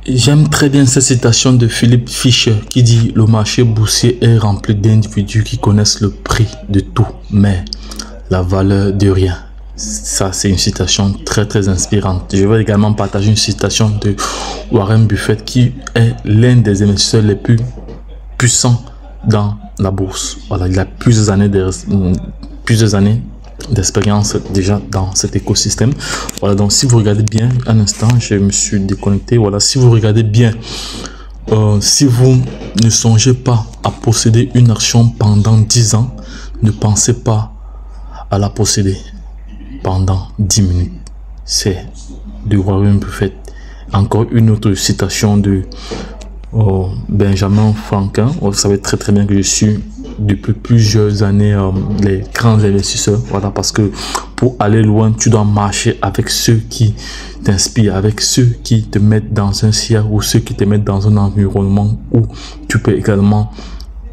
J'aime très bien cette citation de Philippe Fischer qui dit: le marché boursier est rempli d'individus qui connaissent le prix de tout, mais la valeur de rien. Ça, c'est une citation très inspirante. Je vais également partager une citation de Warren Buffett qui est l'un des investisseurs les plus puissants dans la bourse. Voilà, il a plusieurs années d'expérience déjà dans cet écosystème. Voilà, donc si vous regardez bien, un instant, je me suis déconnecté. Voilà, si vous regardez bien, si vous ne songez pas à posséder une action pendant 10 ans, ne pensez pas à la posséder pendant 10 minutes. C'est de Warren Buffett. Encore une autre citation de Benjamin Franklin. Vous savez très bien que je suis depuis plusieurs années les grands investisseurs. Voilà, parce que pour aller loin, tu dois marcher avec ceux qui t'inspirent, avec ceux qui te mettent dans un ciel ou ceux qui te mettent dans un environnement où tu peux également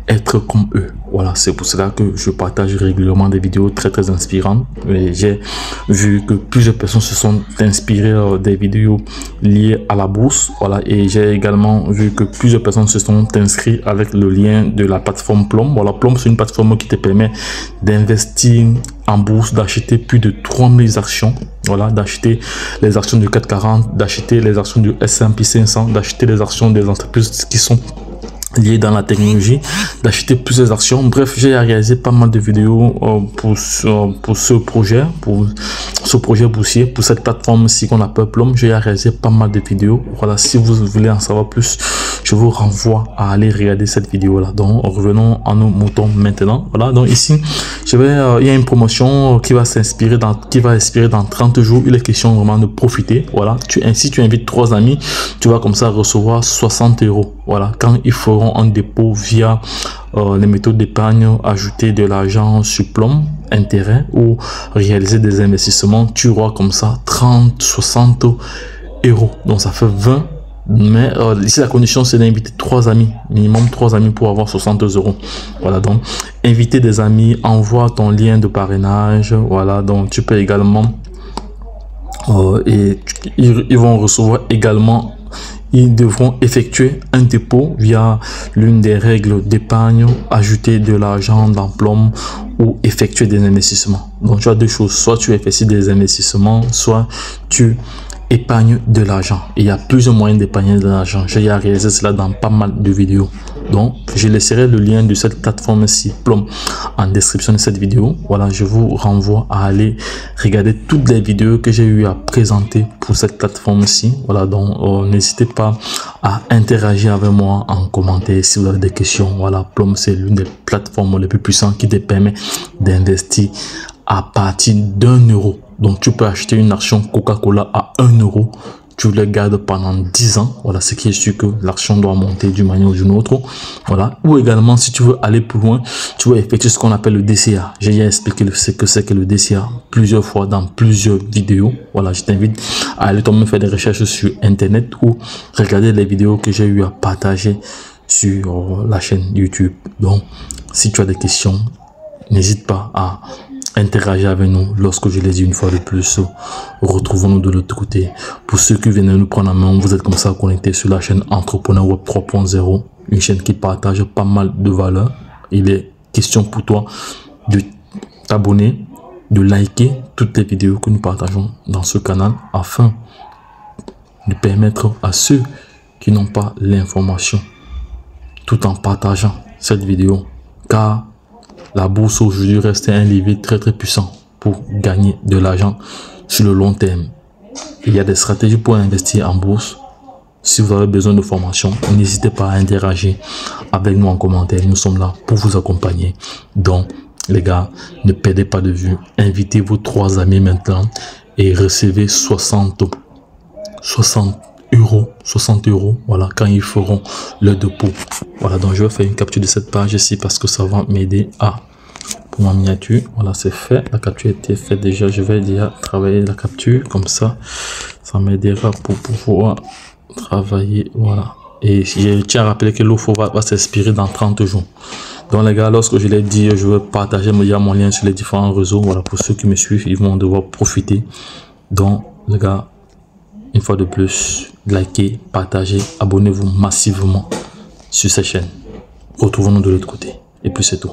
être comme eux. Voilà, c'est pour cela que je partage régulièrement des vidéos très inspirantes. J'ai vu que plusieurs personnes se sont inspirées des vidéos liées à la bourse. Voilà, et j'ai également vu que plusieurs personnes se sont inscrites avec le lien de la plateforme Plum. Voilà, Plum, c'est une plateforme qui te permet d'investir en bourse, d'acheter plus de 3000 actions. Voilà, d'acheter les actions du 440, d'acheter les actions du S&P 500, d'acheter les actions des entreprises qui sont liées dans la technologie, d'acheter plusieurs actions. Bref, j'ai réalisé pas mal de vidéos pour ce projet boursier, pour cette plateforme-ci qu'on appelle Plum. J'ai réalisé pas mal de vidéos. Voilà, si vous voulez en savoir plus, je vous renvoie à aller regarder cette vidéo-là. Donc, revenons à nos moutons maintenant. Voilà, donc ici, il y a une promotion qui va expirer dans 30 jours. Il est question vraiment de profiter. Voilà, si tu invites 3 amis, tu vas comme ça recevoir 60 €. Voilà, quand ils feront un dépôt via les méthodes d'épargne, ajouter de l'argent sur Plum, intérêt ou réaliser des investissements, tu auras comme ça 60 €. Donc ça fait 20. Mais ici la condition c'est d'inviter 3 amis, minimum 3 amis pour avoir 60 €. Voilà, donc inviter des amis, envoie ton lien de parrainage. Voilà, donc tu peux également et ils vont recevoir également. Ils devront effectuer un dépôt via l'une des règles d'épargne, ajouter de l'argent dans Plum ou effectuer des investissements. Donc tu as deux choses, soit tu effectues des investissements, soit tu épargnes de l'argent. Il y a plusieurs moyens d'épargner de l'argent. J'ai réalisé cela dans pas mal de vidéos. Donc je laisserai le lien de cette plateforme-ci Plum en description de cette vidéo. Voilà, je vous renvoie à aller regarder toutes les vidéos que j'ai eu à présenter pour cette plateforme-ci. Voilà, donc n'hésitez pas à interagir avec moi en commentaire si vous avez des questions. Voilà, Plum, c'est l'une des plateformes les plus puissantes qui te permet d'investir à partir d'1 €. Donc tu peux acheter une action Coca-Cola à 1 €. Tu le gardes pendant 10 ans. Voilà, ce qui est sûr que l'action doit monter d'une manière ou d'une autre. Voilà. Ou également, si tu veux aller plus loin, tu vas effectuer ce qu'on appelle le DCA. J'ai expliqué ce que c'est que le DCA plusieurs fois dans plusieurs vidéos. Voilà, je t'invite à aller toi-même faire des recherches sur Internet ou regarder les vidéos que j'ai eu à partager sur la chaîne YouTube. Donc, si tu as des questions, n'hésite pas à interagir avec nous. Lorsque je les dis une fois de plus, retrouvons-nous de l'autre côté. Pour ceux qui viennent nous prendre en main, vous êtes comme ça connectés sur la chaîne Entrepreneur Web 3.0, une chaîne qui partage pas mal de valeurs. Il est question pour toi de t'abonner, de liker toutes les vidéos que nous partageons dans ce canal afin de permettre à ceux qui n'ont pas l'information, tout en partageant cette vidéo, car la bourse aujourd'hui reste un levier très puissant pour gagner de l'argent sur le long terme. Il y a des stratégies pour investir en bourse. Si vous avez besoin de formation, n'hésitez pas à interagir avec nous en commentaire. Nous sommes là pour vous accompagner. Donc, les gars, ne perdez pas de vue. Invitez vos 3 amis maintenant et recevez 60 €, voilà, quand ils feront le dépôt. Voilà, donc je vais faire une capture de cette page ici parce que ça va m'aider pour ma miniature. Voilà, c'est fait, la capture a été faite déjà. Je vais déjà travailler la capture comme ça m'aidera pour pouvoir travailler. Voilà, et je tiens à rappeler que l'offre va s'expirer dans 30 jours. Donc les gars, lorsque je l'ai dit, je vais partager mon lien sur les différents réseaux. Voilà, pour ceux qui me suivent, ils vont devoir profiter. Donc les gars, une fois de plus, likez, partagez, abonnez-vous massivement sur cette chaîne. Retrouvons-nous de l'autre côté. Et puis c'est tout.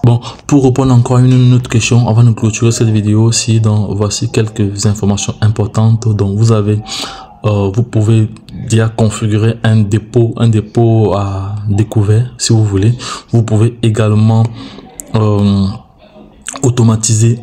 Bon, pour répondre encore à une autre question, avant de clôturer cette vidéo aussi, voici quelques informations importantes. Donc vous pouvez déjà configurer un dépôt à découvert si vous voulez. Vous pouvez également automatiser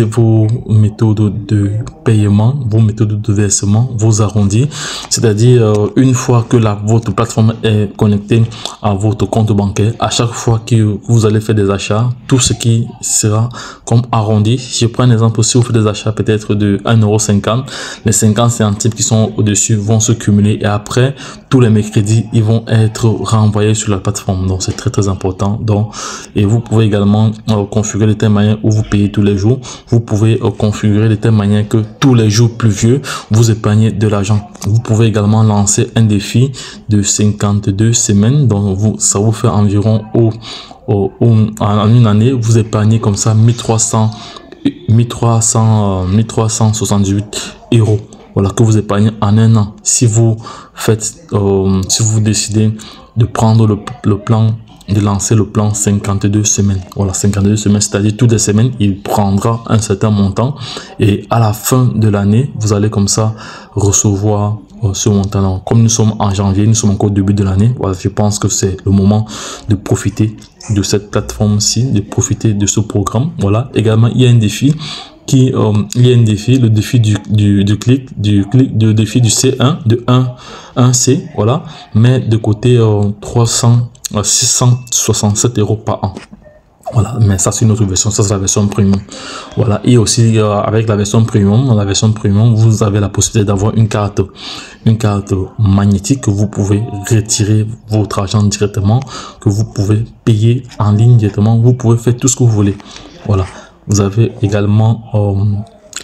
vos méthodes de paiement, vos méthodes de versement, vos arrondis. C'est-à-dire une fois que votre plateforme est connectée à votre compte bancaire, à chaque fois que vous allez faire des achats, tout ce qui sera comme arrondi. Je prends un exemple, si vous faites des achats peut-être de 1,50 €, les 50 centimes qui sont au-dessus vont se cumuler et après tous les mercredis ils vont être renvoyés sur la plateforme. Donc c'est très important. Donc, et vous pouvez également configurer de telle manière où vous payez tous les jours. Vous pouvez configurer de telle manière que tous les jours pluvieux vous épargnez de l'argent. Vous pouvez également lancer un défi de 52 semaines. Donc ça vous fait environ en une année vous épargnez comme ça 1378 €. Voilà, que vous épargnez en un an. Si vous décidez de prendre le plan, de lancer le plan 52 semaines. Voilà, 52 semaines, c'est-à-dire toutes les semaines, il prendra un certain montant et à la fin de l'année, vous allez comme ça recevoir ce montant. Comme nous sommes en janvier, nous sommes encore au début de l'année. Voilà, je pense que c'est le moment de profiter de cette plateforme-ci, de profiter de ce programme. Voilà, également, il y a un défi le défi du défi du C1 de 1C, voilà, mais de côté 667 € par an. Voilà, mais ça c'est une autre version, ça c'est la version premium. Voilà, et aussi avec la version premium, vous avez la possibilité d'avoir une carte magnétique que vous pouvez retirer votre argent directement, que vous pouvez payer en ligne directement, vous pouvez faire tout ce que vous voulez. Voilà. Vous avez également,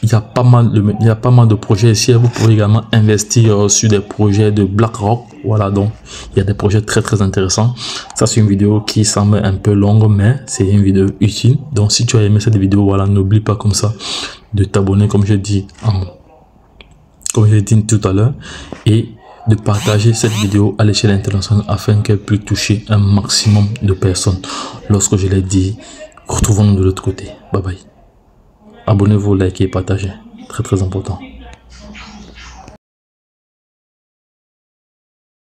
il y a pas mal de projets ici. Vous pouvez également investir sur des projets de BlackRock. Voilà, donc il y a des projets très intéressants. Ça c'est une vidéo qui semble un peu longue, mais c'est une vidéo utile. Donc si tu as aimé cette vidéo, voilà, n'oublie pas comme ça de t'abonner, comme je dis tout à l'heure, et de partager cette vidéo à l'échelle internationale afin qu'elle puisse toucher un maximum de personnes. Lorsque je l'ai dit, retrouvons-nous de l'autre côté. Bye bye. Abonnez-vous, likez et partagez. Très important.